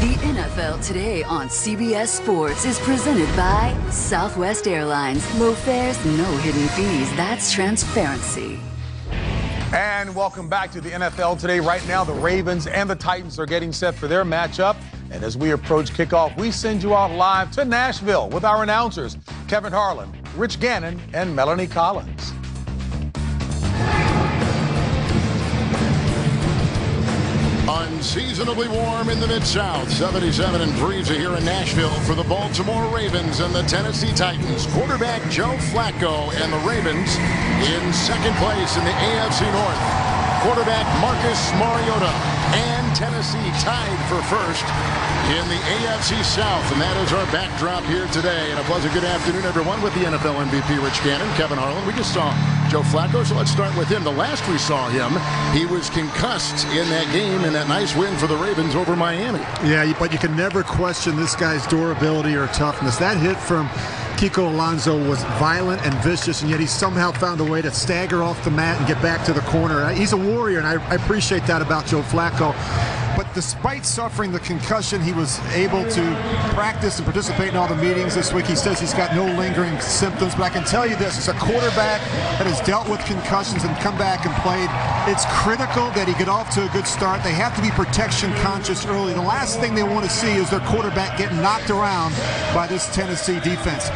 The NFL Today on CBS Sports is presented by Southwest Airlines. Low fares, no hidden fees. That's transparency. And welcome back to the NFL Today. Right now, the Ravens and the Titans are getting set for their matchup. And as we approach kickoff, we send you out live to Nashville with our announcers, Kevin Harlan, Rich Gannon, and Melanie Collins. Unseasonably warm in the Mid-South, 77 and breezy here in Nashville for the Baltimore Ravens and the Tennessee Titans. Quarterback Joe Flacco and the Ravens in second place in the AFC North. Quarterback Marcus Mariota and Tennessee tied for first in the AFC South. And that is our backdrop here today. And a pleasant good afternoon, everyone, with the NFL MVP Rich Gannon, Kevin Harlan. We just saw Joe Flacco, so let's start with him. The last we saw him, he was concussed in that game in that nice win for the Ravens over Miami. Yeah, but you can never question this guy's durability or toughness. That hit from Kiko Alonso was violent and vicious, and yet he somehow found a way to stagger off the mat and get back to the corner. He's a warrior, and I appreciate that about Joe Flacco. But despite suffering the concussion, he was able to practice and participate in all the meetings this week. He says he's got no lingering symptoms. But I can tell you this, as a quarterback that has dealt with concussions and come back and played, it's critical that he get off to a good start. They have to be protection conscious early. The last thing they want to see is their quarterback getting knocked around by this Tennessee defense.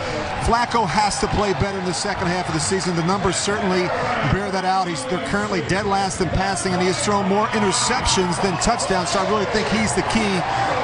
Flacco has to play better in the second half of the season. The numbers certainly bear that out. They're currently dead last in passing, and he has thrown more interceptions than touchdowns. So I really think he's the key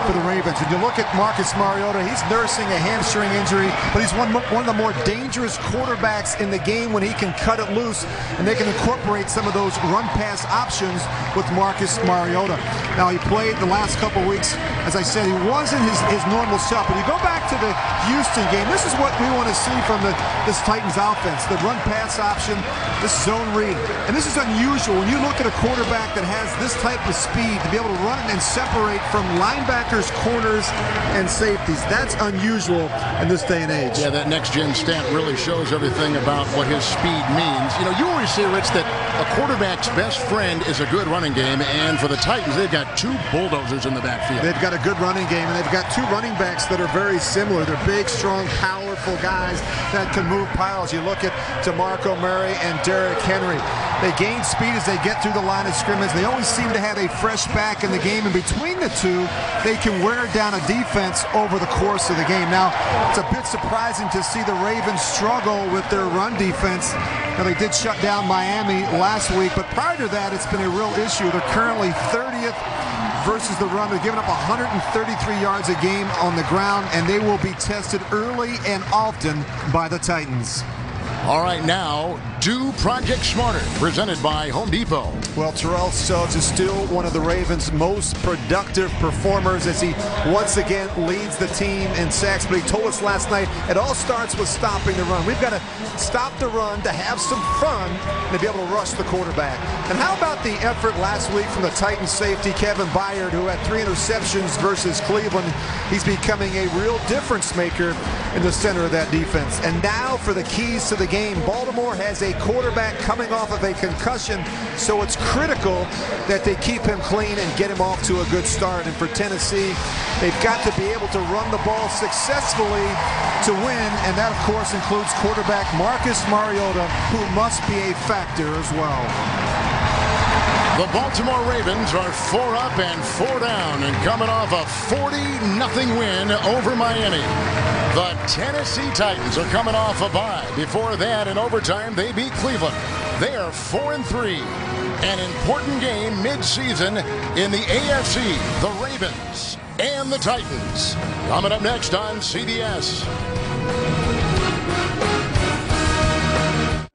for the Ravens. When you look at Marcus Mariota, he's nursing a hamstring injury, but he's one of the more dangerous quarterbacks in the game when he can cut it loose, and they can incorporate some of those run-pass options with Marcus Mariota. Now, he played the last couple weeks. As I said, he wasn't his normal self. But you go back to the Houston game, this is what we want to see from this Titans offense, the run-pass option, this zone read. And this is unusual. When you look at a quarterback that has this type of speed to be able to run and separate from linebackers, corners, and safeties, that's unusual in this day and age. Yeah, that next-gen stat really shows everything about what his speed means. You know, you always say, Rich, that a quarterback's best friend is a good running game, and for the Titans, they've got two bulldozers in the backfield. They've got a good running game, and they've got two running backs that are very similar. They're big, strong, powerful guys that can move piles. You look at DeMarco Murray and Derrick Henry. They gain speed as they get through the line of scrimmage. They always seem to have a fresh back in the game, and between the two, they can wear down a defense over the course of the game. Now, it's a bit surprising to see the Ravens struggle with their run defense. Now, they did shut down Miami last week, but prior to that, it's been a real issue. They're currently 30th versus the run. They're giving up 133 yards a game on the ground, and they will be tested early and often by the Titans. All right, now, do Project Smarter, presented by Home Depot. Well, Terrell Suggs is still one of the Ravens' most productive performers as he once again leads the team in sacks. But he told us last night, it all starts with stopping the run. We've got to stop the run to have some fun and to be able to rush the quarterback. And how about the effort last week from the Titans safety, Kevin Byard, who had 3 interceptions versus Cleveland. He's becoming a real difference maker in the center of that defense. And now for the keys to the game. Baltimore has a quarterback coming off of a concussion, so it's critical that they keep him clean and get him off to a good start. And for Tennessee, they've got to be able to run the ball successfully to win, and that, of course, includes quarterback Marcus Mariota, who must be a factor as well. The Baltimore Ravens are 4 up and 4 down and coming off a 40-0 win over Miami. The Tennessee Titans are coming off a bye. Before that, in overtime, they beat Cleveland. They are 4-3. An important game mid-season in the AFC. The Ravens and the Titans. Coming up next on CBS.